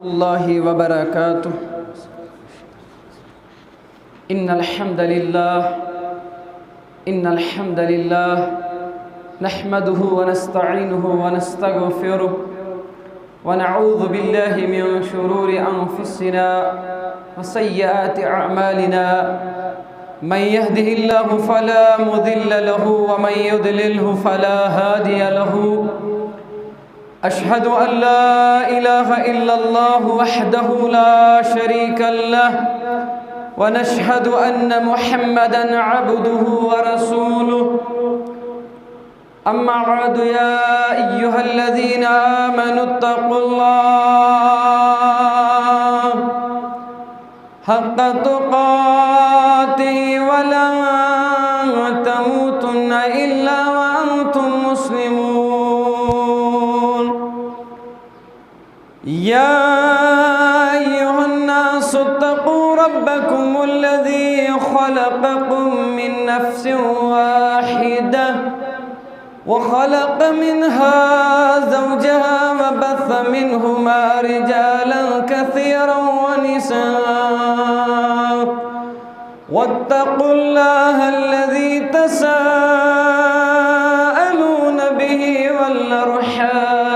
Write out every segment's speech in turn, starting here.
الله وبركاته. إن الحمد لله نحمده ونستعينه ونستغفره ونعوذ بالله من شرور أنفسنا وسيئات أعمالنا. من يهده الله فلا مضل له ومن يضلله فلا هادي له. أشهد أن لا إله إلا الله وحده لا شريك له ونشهد أن محمدًا عبده ورسوله. أما بعد يا أيها الذين آمنوا اتقوا الله حق تقاته ولا تموتن إلا وأنتم مسلمون. يا أيها الناس اتقوا ربكم الذي خلقكم من نفس واحدة وخلق منها زوجها وبث منهما رجالا كثيرا ونساء. واتقوا الله الذي تساءلون به والأرحام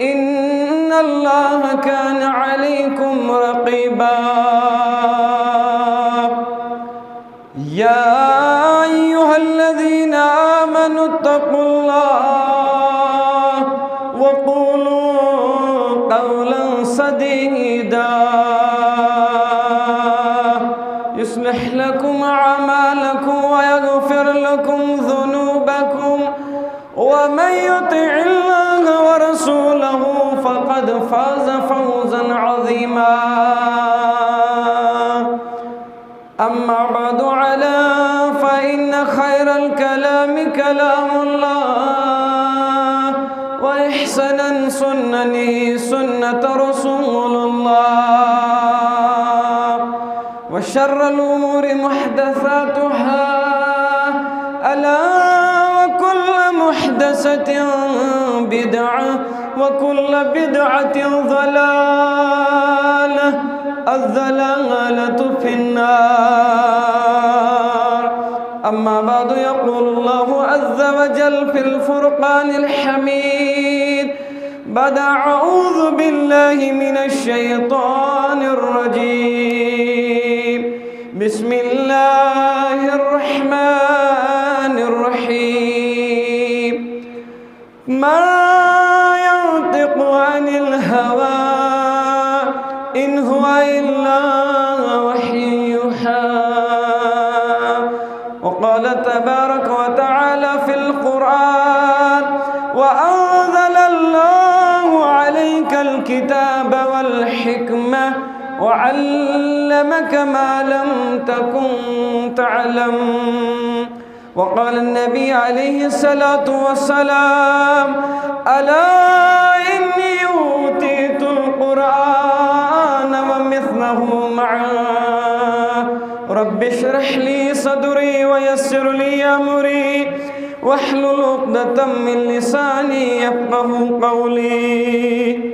إن الله كان عليكم رقيبا. يا أيها الذين آمنوا اتقوا الله وقولوا قولا سديدا يصلح لكم أعمالكم ويغفر لكم ذنوبكم ومن يطع الله ورسوله فقد فاز فوزا عظيما. أما بعد فإن خير الكلام كلام الله وأحسن السنن سنة رسول الله وشر الأمور محدثاتها ألا وكل محدثة بدعة وكل بدعة ضلالة. الضلالة في النار. أما بعد يقول الله عز وجل في الفرقان الحميد بعد أعوذ بالله من الشيطان الرجيم. بسم الله الرحمن الرحيم. ما ينطق عن الهوى إن هو إلا وحي يوحى. وقال تبارك وتعالى في القرآن وأنزل الله عليك الكتاب والحكمة وعلمك ما لم تكن تعلم. وقال النبي عليه الصلاة والسلام ألا إني أوتيت القرآن ومثله معه. رب اشرح لي صدري ويسر لي أمري واحلل عقدة من لساني يفقه قولي.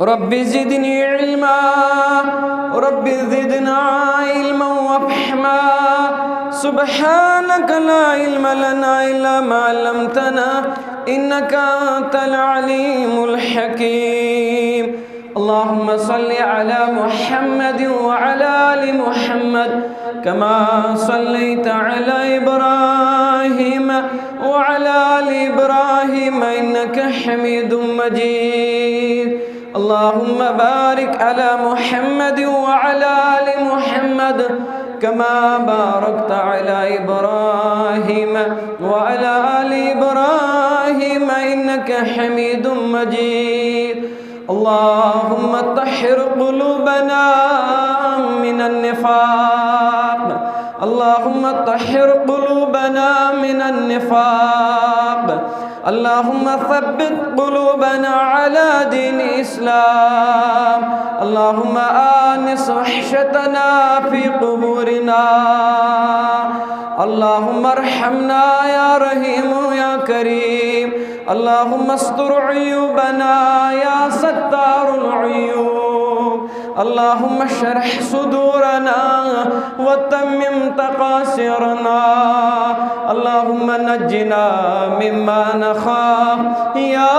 رب زدني علما رب زدنا علما وفهما. سبحانك لا علم لنا إلا ما علمتنا إنك أنت العليم الحكيم. اللهم صل على محمد وعلى آل محمد كما صليت على إبراهيم وعلى آل إبراهيم إنك حميد مجيد. اللهم بارك على محمد وعلى آل محمد كما باركت على إبراهيم وعلى آل إبراهيم إنك حميد مجيد. اللهم طهر قلوبنا من النفاق. اللهم طهر قلوبنا من النفاق. اللهم ثبت قلوبنا على دين الإسلام. اللهم آنس وحشتنا في قبورنا. اللهم ارحمنا يا رحيم يا كريم. اللهم استر عيوبنا يا ستار العيوب اللهم اشرح صدورنا وتمم تقاصرنا اللهم نجنا مما نخاف يا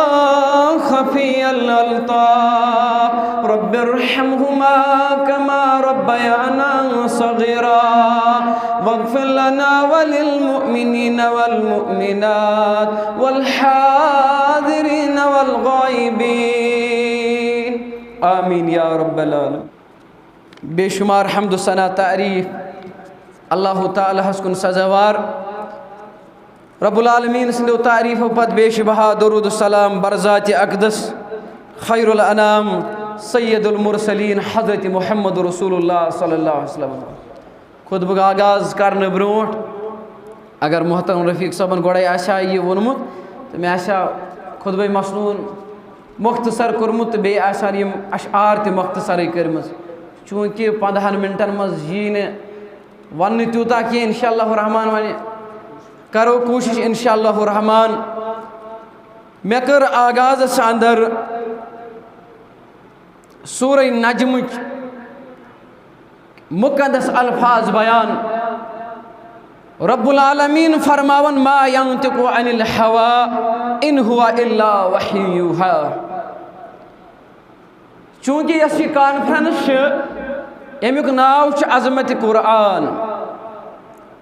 خفي الألطاف رب ارحمهما كما ربيانا صغيرا واغفر لنا وللمؤمنين والمؤمنات والحاضرين والغائبين آمين يا رب العالمين. بے شمار حمد و ثنا تعریف اللہ تعالیٰ ہس کن سزاوار رب العالمین سندو تعریف و پت بے شبہا درود السلام برذات اقدس خیر الانام سید المرسلین حضرت محمد رسول اللہ صلی اللہ علیہ وسلم. خطبہ آغاز کرنے برونٹ اگر محترم رفیق صاحبن گوڑے آشا یہ ونمت تو میں آشا خطبہ مسنون مختصر کرمت بے آشا یم اشعار تی مختصر کرمز چونکہ 15 منٹن مز یہ ون تیوتا کہ انشاءاللہ الرحمن ونی کرو کوشش انشاءاللہ الرحمن. میں کر آغاز اندر سورہ نجم مقدس الفاظ بیان. رب العالمین فرماون ما ينطق عن الهوى ان هو الا وحی یوحی. چونکہ یہ کانفرنس امیک ناو عظمت قرآن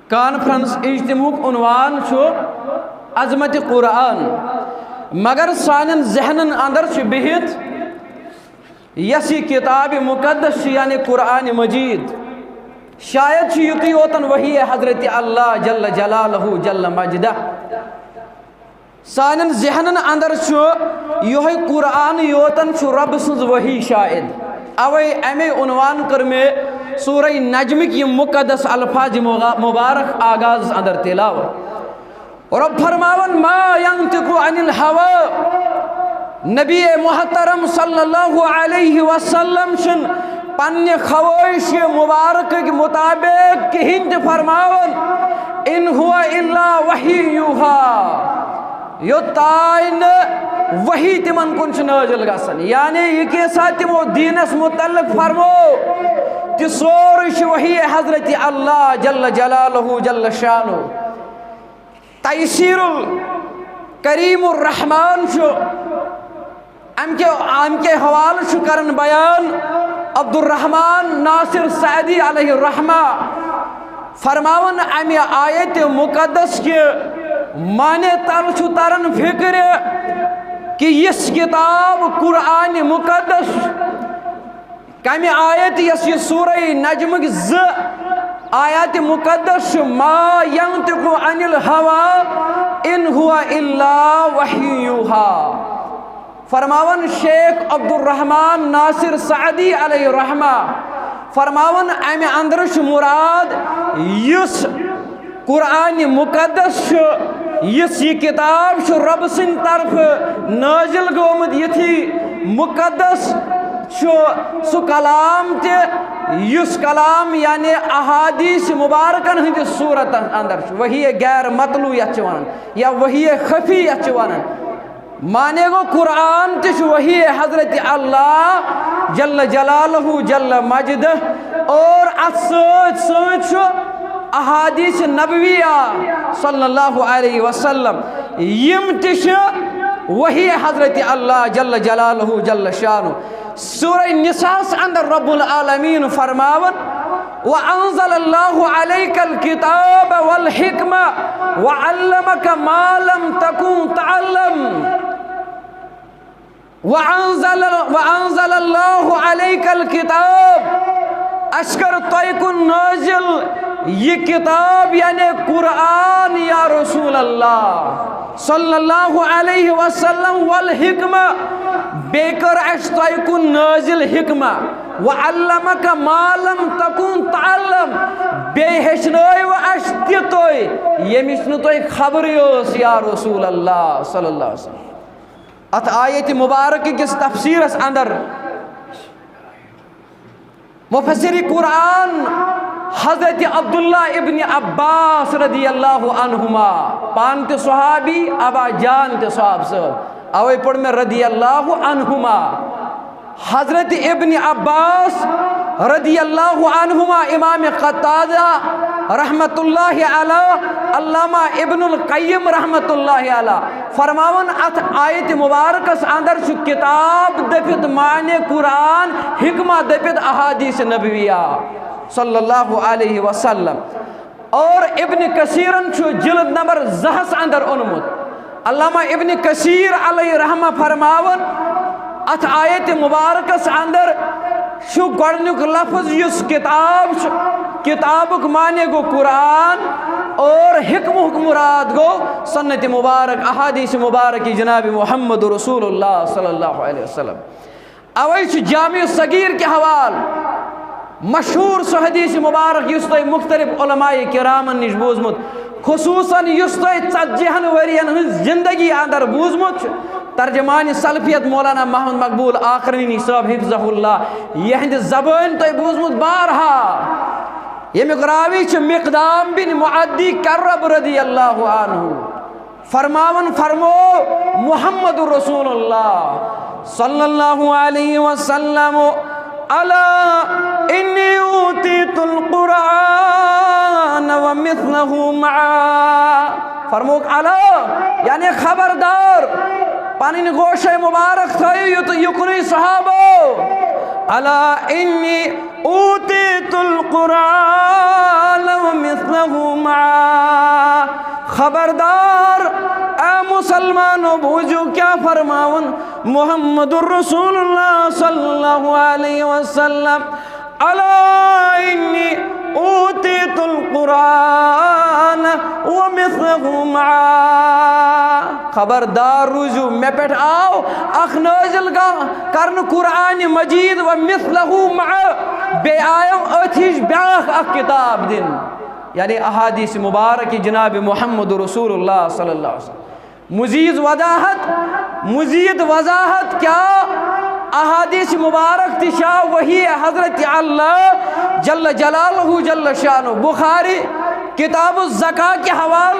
کانفرنس اجتماعک عنوان عظمت قرآن مگر سانن ذہنن اندر بہت یسی کتاب مقدس یعنی قرآن مجید شاید یتی اوتن وحی حضرت اللہ جل جلالہ جل مجدہ سانن ذہنن اندر یہ قرآن یوتن رب سنز وحی شاید اوے امی عنوان کر میں سورہ نجم کی مقدس الفاظ مبارک آغاز اندر تلاوت. رب فرماون ما ينطق عن الهوى نبی محترم صلی اللہ علیہ وسلم شن پنہ خواہش مبارک کے مطابق کہین فرماون ان هو الا وحی یوحی یوتائن وحی تمن کنچ نازل گسن یعنی یہ کے ساتھ تمو دینس متعلق فرمو تی سورش وحی حضرت اللہ جل جلالہ جل شانہ. تیسیر الکریم الرحمن ام کے حوال کرن بیان عبد الرحمن ناصر سعدی علیہ الرحمہ فرماون امی آیت مقدس کے معنی تل ترن فکر کہ اس کتاب قرآن مقدس کمی آیت یس یہ سورہ نجم آیات مقدس ما ينطق عن الهوى ان هو الا وحی یوحی. فرماون شیخ عبد الرحمن ناصر سعدی علیہ الرحمہ فرماون امی اندرش مراد یس قرآن مقدس یس یہ کتاب رب سن طرف نازل گومد یتھی مقدس سو کلام تے یس کلام یعنی احادیث مبارکن ہندی صورت اندر وہی غیر مطلوع یچوان یا وہی خفی یچوان مانے گو قرآن تش وہی حضرت اللہ جل جلالہ جل مجدہ اور سوچ احادیث نبویہ صلی اللہ علیہ وسلم یم تش وہی حضرت اللہ جل جلالہ جل شانہ. سورہ نساء اندر رب العالمین فرماون وَأَنزَلَ اللَّهُ عَلَيْكَ الْكِتَابَ وَالْحِكْمَةَ وَعَلَّمَكَ مَا لَمْ تَكُنْ تَعْلَمْ وَأَنزَلَ اللَّهُ عَلَيْكَ الْكِتَابَ اشکر طیقن نازل یہ کتاب یعنی قرآن یا رسول اللہ صلی اللہ علیہ وسلم والحکمہ بیکر اشتائکن نازل حکمہ وعلمک ما لم تکن تعلم بے ہشنوئی و اشتیتوئی یہ مشنتوئی خبریوس یا رسول اللہ صلی اللہ علیہ وسلم. ات آیت مبارکی کس تفسیر اس اندر مفسری قرآن حضرت عبداللہ ابن عباس رضی اللہ عنہما پان تے صحابی ابا جان تے صحاب صاحب اوے پڑھ میں رضی اللہ عنہما حضرت ابن عباس رضی اللہ عنہما امام قتادہ رحمت اللہ علیہ علامہ ابن القیم رحمت اللہ علیہ فرماون ات آیت مبارکس اندر چھ کتاب دپت معنی قرآن حکمہ دپت احادیث نبویہ صلی اللہ علیہ وسلم اور ابن کثیرن چھ جلد نمبر 2 اندر اونمت علامہ ابن کثیر علیہ رحمہ فرماون ات آیت مبارکس اندر شو گۄڈنیُک لفظ یس کتابک معنی گو قرآن اور حکمک مراد گو سنت مبارک احادیث مبارک جناب محمد رسول اللہ صلی اللہ علیہ وسلم اوے چھ جامع صغیر کے حوال مشہور سو حدیث مبارک یس تہ مختلف علماء کرامن نش بوزمت خصوصاً یس تہ 40 ورین ہنز زندگی اندر بوزمت ترجمان سلفیت مولانا محمد مقبول آخرینی صاحب حفظہ اللہ یہند زبان تہ بوزمت بارہا یمیک راوی چھ مقدام بن معدی کرب رضی اللہ عنہ فرماون فرمو محمد رسول اللہ صلی اللہ علیہ وسلم الا انی اوتیت القرآن ومثلہ معا فرموک الا یعنی خبردار پانین گوش مبارک تھائی یکنی صحابو الا انی اوتیت القرآن ومثلہ معا خبردار اے مسلمانوں بوجھو کیا فرماون محمد الرسول اللہ صلی اللہ علیہ وسلم الا انی اوتیت القرآن ومثلہ معا خبردار روزو میں پیٹھ آؤ اخ نازل کرن قرآن مجید ومثلہ معا بے آیم اتھیش بیاخ اخ کتاب دن یعنی احادیث مبارک جناب محمد رسول اللہ صلی اللہ علیہ وسلم مزید وضاحت کیا احادیث مبارک تشا وہی حضرت اللہ جل جلالہ جل شانہ بخاری کتاب الزکاة کے حوال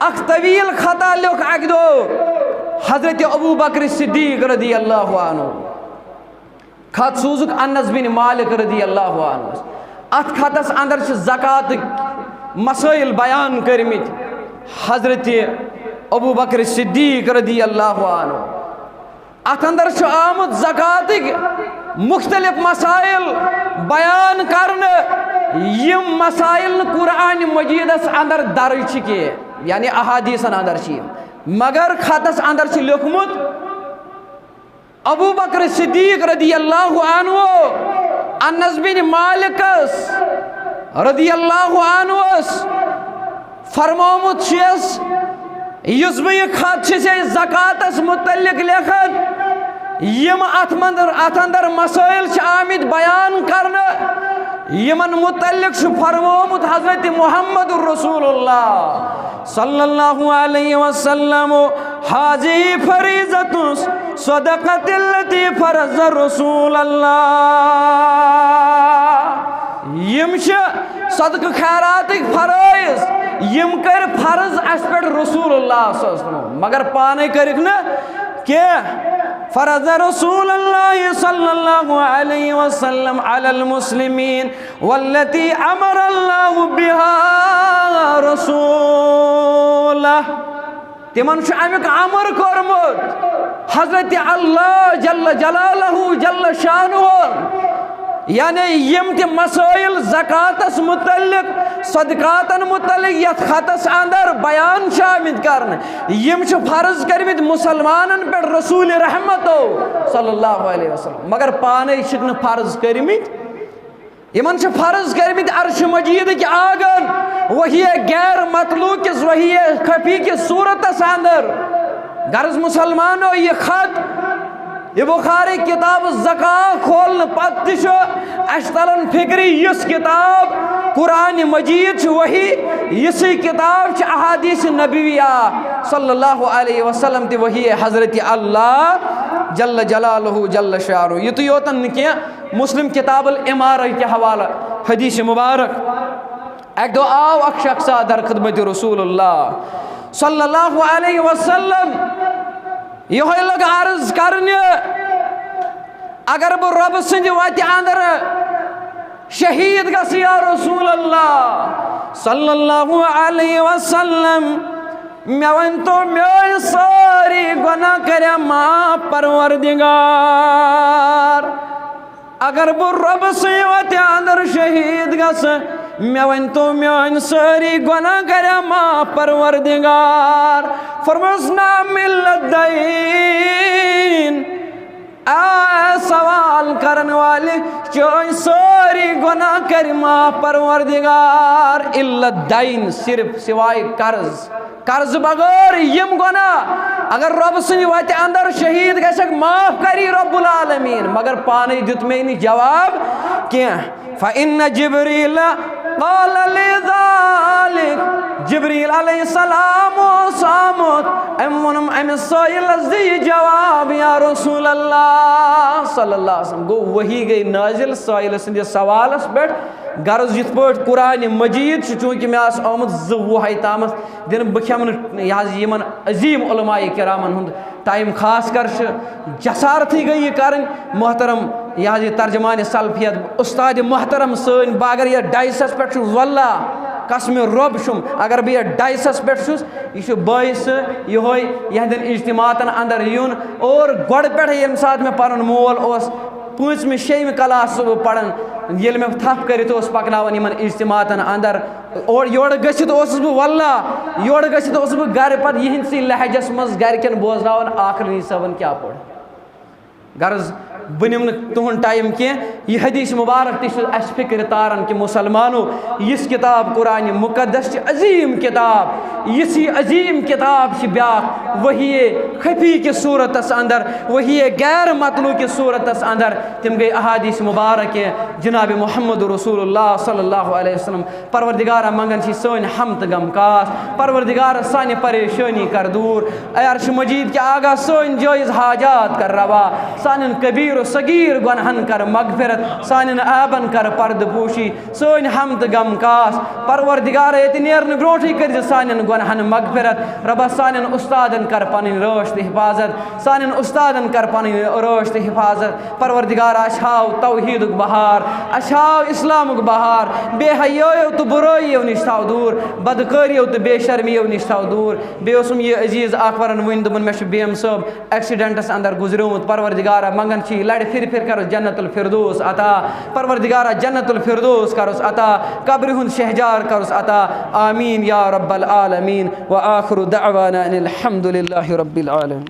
اخ طویل خطا لکھ اکدو حضرت ابو بکر صدیق رضی اللہ عنہ خط سوزک انس بن مالک رضی اللہ عنہ ات خطس اندر چھ زکاة مسائل بیان کرمت حضرت ابو بکر صدیق رضی اللہ عنہ ات اندر چھ آمد زکاة مختلف مسائل بیان کرنے یم مسائل قرآن مجیدس اندر درج کی یعنی احادیثن اندر چھ مگر خطس اندر چھ لکھمت ابو بکر صدیق رضی اللہ عنہ انس بن مالکس رضی اللہ عنہ فرمومت چیز یس بہ یہ خط سے زکاتس متعلق لکھت یم ات اندر مسائل آمد بیان کرنے یمن متعلق فرمومت حضرت محمد الرسول اللہ صلی اللہ علیہ وسلم حاجی فریضت صدقت التي فرض رسول اللہ یم صدق خیرات فرائض یم کر فرض اس پر رسول اللہ صلی اللہ علیہ وسلم مگر پانے کرک نا کہ فرض رسول اللہ صلی اللہ علیہ وسلم علی المسلمین والتي امر اللہ بها رسولہ تمن امیک امر کورمت حضرت اللہ جل جلالہ جل شانہ یعنی یم تی مسائل زکاتس متعلق صدقاتن متعلق یت خطس اندر بیان شامل کرن یم چھ فرض کرمت مسلمانن پر رسول رحمتو صلی اللہ علیہ وسلم مگر پانے شکن فرض کرمت یمن چھ فرض کرمت عرش مجید کی آگن وہی غیر مطلوق کس وہی خفی کی صورت اندر غرض مسلمانو یہ خط یہ بخاری کتاب الزکاة کھولن پتشو اشتلن فکری یس کتاب قرآن مجید وہی یسی کتاب چھ احادیث نبویہ صلی اللہ علیہ وسلم تی وہی حضرت اللہ جل جلالہ جل شانہ یہ تو یوتن کیا مسلم کتاب الامارہ کے حوالہ حدیث مبارک ایک دو آو اک شخصا در خدمت رسول اللہ صلی اللہ علیہ وسلم یہ لگ عرض کرنے اگر بہ رب سند وتہ اندر شہید گژھِ یا رسول اللہ صلی اللہ علیہ وسلم مے ونتو میٲنۍ سٲری گۄناہ کٔریا معاف پروردگار اگر بہ رب سٕنٛدِ وتہِ اندر شہید گژھٕ مے ونتو میٲنۍ سٲری گۄناہ کٔریا معاف پروردگار فرموس نا ملت دین اے سوال کرن والے چٲنۍ سٲری گۄناہ کر معاف پروردگار الا دین صرف سوائے قرض بغیر یم گۄناہ اگر رب سٕنٛدِ وتہِ اندر شہید گژھکھ معاف کری رب العالمین مگر پانے دیت مے نہٕ جواب کینٛہہ فإن جبریل قال لذلك جبریل علیہ السلام اوس آمُت أمۍ ووٚنُم أمِس سٲیِلس دِ یہِ جواب یا رسول اللہ صلی اللہ علیہ وسلم گوٚو وحی گئی نازل سٲیِل سٕنٛدِس سوالس پٮ۪ٹھ غرض یِتھ پٲٹھۍ قرآنِ مجیٖد چھُ چوٗنٛکہِ مےٚ آسہٕ آمُت 2 وُہے تامَتھ دِنہٕ بہٕ کھٮ۪مہٕ نہٕ یہِ حظ یِمن عظیٖم علماء کرامن ہُنٛد ٹایم خاص کر چھِ جسارتھٕے گٔے یہِ کَرٕنۍ محترم یہ حظ یہ ترجمان سلفیت استاد محترم سٲنۍ بہٕ اگر یتھ ڈایسس پٮ۪ٹھ چھُس واللہ قسمِ رۄب چھُم اگر بہٕ یتھ ڈایسس پٮ۪ٹھ چھُس یہِ چھُ بٲیِث یِہوے یِہنٛدٮ۪ن اجتماعاتن اندر یُن اور گۄڈٕ پٮ۪ٹھے ییٚمہِ ساتہٕ مےٚ پنُن مول اوس 5مہِ 6مہِ کلاس بہٕ پران ییٚلہِ مےٚ تھپھ کٔرِتھ اوس پکناوان یِمن اجتماعاتن اندر اور یورٕ گٔژھِتھ اوسُس بہٕ واللہ یورٕ گٔژھِتھ اوسُس بہٕ گرِ پتہٕ یِہنٛدسٕے لہجس منٛز گرِکٮ۪ن بوزناوان آخری صٲبن کیٛاہ پوٚر غرض بہٕ نِمہٕ نہٕ تُہُنٛد ٹایم کینٛہہ یہِ حدیث مبارک تہِ چھُ اَسہِ فِکرِ تاران کہِ مُسلمانو یِژھ کِتاب قرآنِ مُقدس چھِ عظیٖم کِتاب یِژھ یہِ عظیٖم کِتاب چھِ بیٛاکھ وحیے خفی کِس صوٗرتس اندر وحیے غیر مطلوع کِس صوٗرتس اندر تِم گٔے احادیث مبارک جناب محمد رسول اللہ صلی اللہ علیہ وسلم پروردگارا منگان چھِ سٲنۍ ہم تہٕ غم کاس پروردگارا سانہِ پریشٲنی کر دوٗر اے عرش مجیٖد کہِ آگاہ سٲنۍ جٲیز حاجات کر روا سانٮ۪ن کبیٖر و صغیٖر گۄنہن کر مغفرت سانٮ۪ن عیبن کر پردٕ پوشی سٲنۍ ہم تہٕ غم کاس پروردگارا ییٚتہِ نیرنہٕ برونٛٹھٕے کٔرزِ سانٮ۪ن گۄنہن مغفرت رۄبا سانٮ۪ن استادن کر پنٕنۍ رٲچھ تہٕ حفاظت سانٮ۪ن استادن کر پنٕنۍ رٲچھ تہٕ حفاظت پروردگارا اَسہِ ہاو توحیٖدُک بہار اَسہِ ہاو اِسلامُک بہار بے حیٲیو تہٕ بُرٲیو نِش تھاو دوٗر بدکٲریو تہٕ بے شرمیو نِش تھاو دوٗر بیٚیہِ اوسُم یہِ عزیٖز اکھ ونان وٕنۍ دوٚپُن مےٚ چھُ بیم صٲب ایکسیڈنٹس اندر گُزریومُت پروردگارا منگان چھِ یہِ لڑِ پھِرِ پھِرِ کرُس جنت الفردوس عطا پروردگارا جنت الفردوس کرُس عطا قبرِ ہُنٛد شہجار کرُس عطا آمیٖن یا رب العالمیٖن وآخر دعوانا ان الحمد للہ رب العالمین.